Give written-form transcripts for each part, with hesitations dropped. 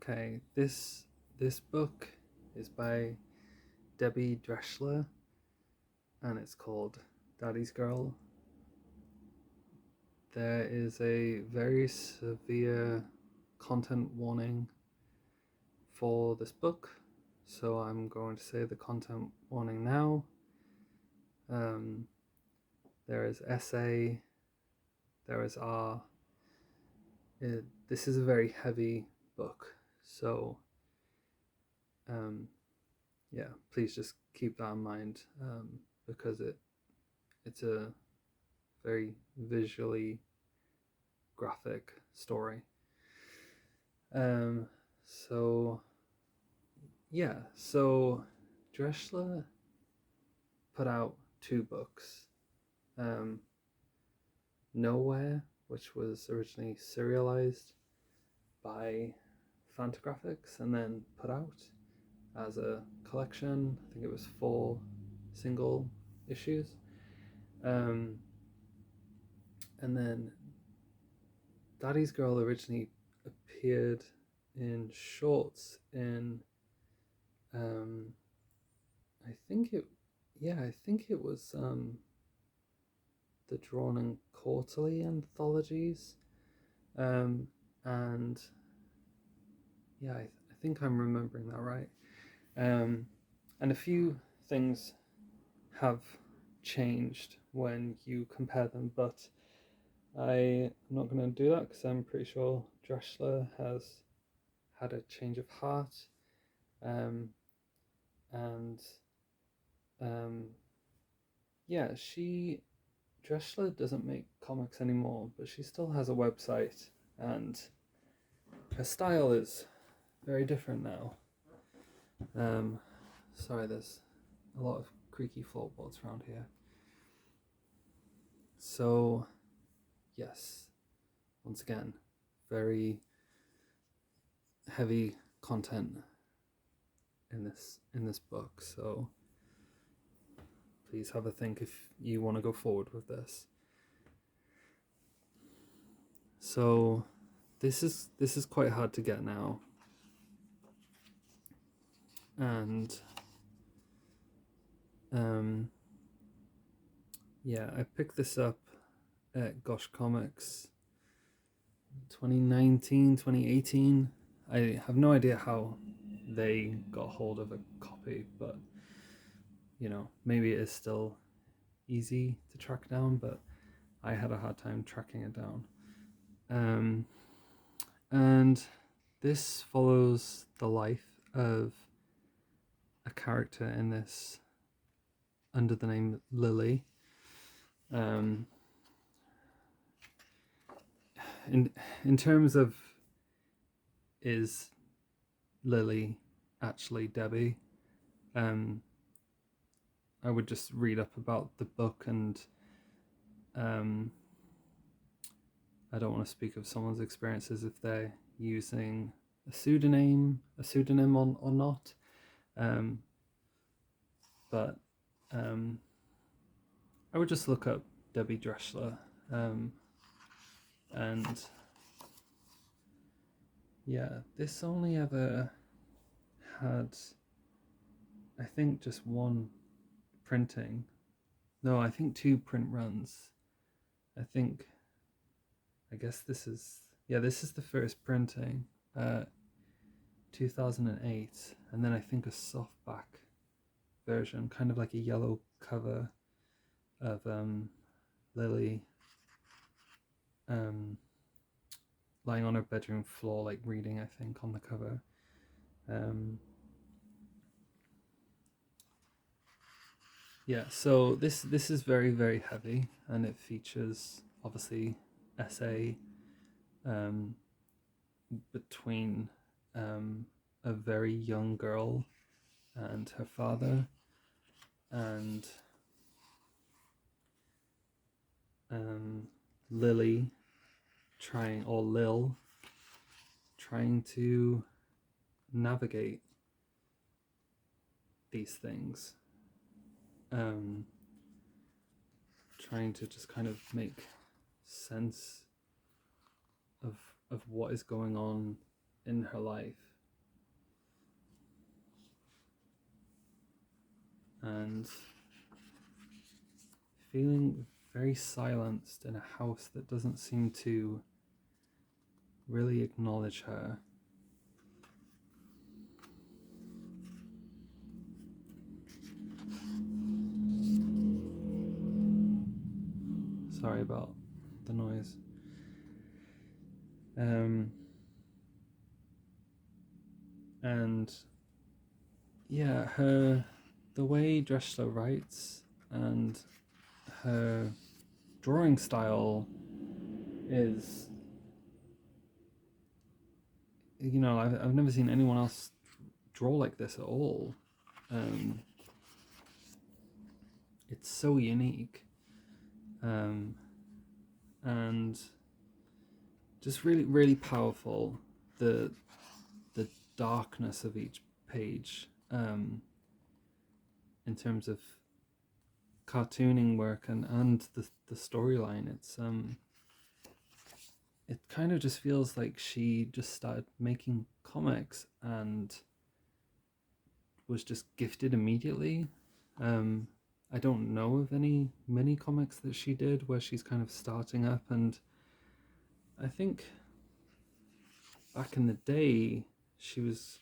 Okay, this book is by Debbie Dreschler, and it's called Daddy's Girl. There is a very severe content warning for this book, so I'm going to say the content warning now. Um, there is SA, there is R. This is a very heavy book, so yeah, please just keep that in mind, because it's a very visually graphic story. Um, so yeah, so Dreschler put out two books. Um, Nowhere, which was originally serialized by Fantagraphics and then put out as a collection. I think it was 4 single issues. And then Daddy's Girl originally appeared in shorts in I think it was the Drawn and Quarterly anthologies. And yeah, I think I'm remembering that right. And a few things have changed when you compare them, but I'm not going to do that because I'm pretty sure Dreschler has had a change of heart. And yeah, Dreschler doesn't make comics anymore, but she still has a website, and her style is very different now. Sorry, there's a lot of creaky floorboards around here. So, yes, once again, very heavy content in this book. So please have a think if you want to go forward with this. So this is quite hard to get now, and yeah, I picked this up at Gosh Comics 2019, 2018. I have no idea how they got hold of a copy, but maybe it is still easy to track down, but I had a hard time tracking it down. And this follows the life of a character in this under the name Lily. In terms of, is Lily actually Debbie? I would just read up about the book, and I don't want to speak of someone's experiences if they're using a pseudonym or not. But I would just look up Debbie Dreschler, and yeah, this only ever had, I think, just one printing. No, I think 2 print runs. I guess this is the first printing, 2008, and then I think a softback version, kind of like a yellow cover of Lily lying on her bedroom floor, like reading, I think, on the cover. Yeah, so this is very, very heavy, and it features obviously SA between a very young girl and her father, and Lil trying to navigate these things, trying to just kind of make sense of what is going on in her life. and feeling very silenced in a house that doesn't seem to really acknowledge her. Sorry about the noise. And yeah, the way Dreschler writes and her drawing style is, you know, I've never seen anyone else draw like this at all. It's so unique, and just really, really powerful. The darkness of each page, in terms of cartooning work and the storyline. It's it kind of just feels like she just started making comics and was just gifted immediately. I don't know of any mini comics that she did where she's kind of starting up, and I think back in the day she was,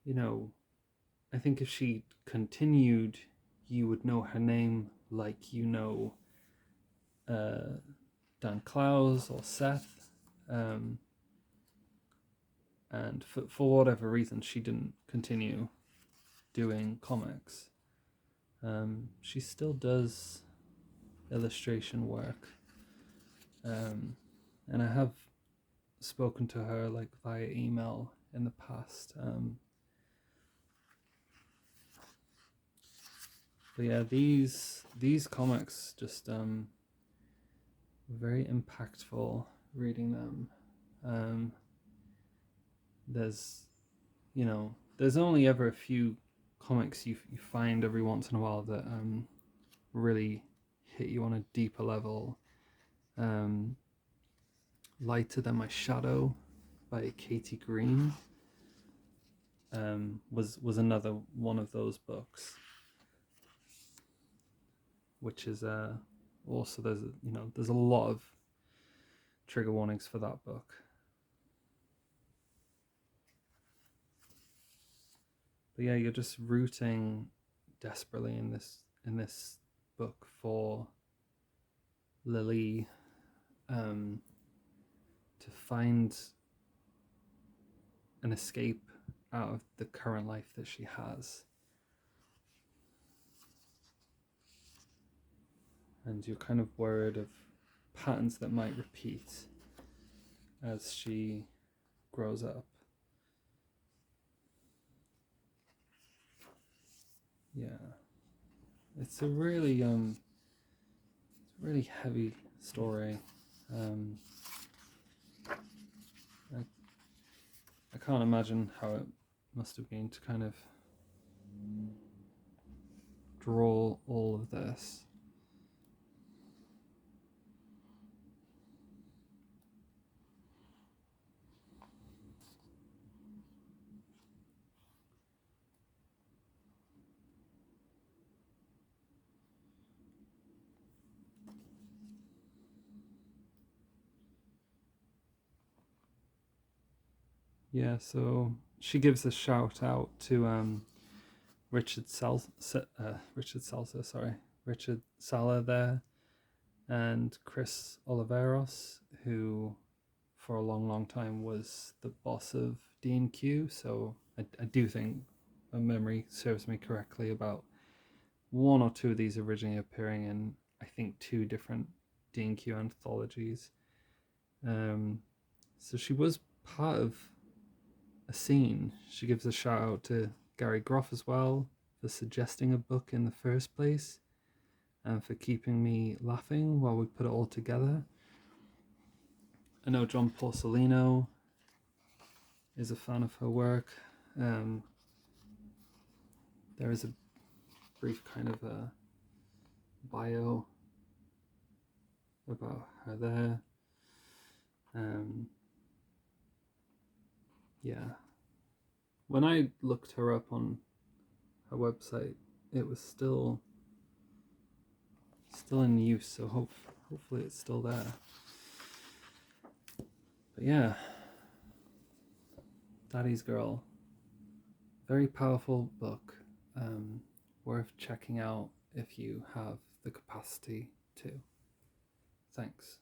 you know, I think if she continued, you would know her name like you know Dan Clowes or Seth. And for whatever reason, she didn't continue doing comics. She still does illustration work. And I have spoken to her like via email in the past. But yeah, these comics just very impactful reading them. There's, you know, there's only ever a few comics you find every once in a while that really hit you on a deeper level. Lighter Than My Shadow by Katie Green was another one of those books, which is also, there's a lot of trigger warnings for that book. But yeah, you're just rooting desperately in this book for Lily, to find an escape out of the current life that she has. And you're kind of worried of patterns that might repeat as she grows up. Yeah, it's a really heavy story. I can't imagine how it must have been to kind of draw all of this. Yeah, so she gives a shout out to Richard Sala there, and Chris Oliveros, who for a long time was the boss of D&Q. So I do think, my memory serves me correctly, about one or two of these originally appearing in, I think, 2 different D&Q anthologies. So she was part of a scene. She gives a shout out to Gary Groff as well for suggesting a book in the first place and for keeping me laughing while we put it all together. I know John Porcellino is a fan of her work. There is a brief kind of a bio about her there. Yeah. When I looked her up on her website, it was still in use, so hopefully it's still there. But yeah, Daddy's Girl, very powerful book, worth checking out if you have the capacity to. Thanks.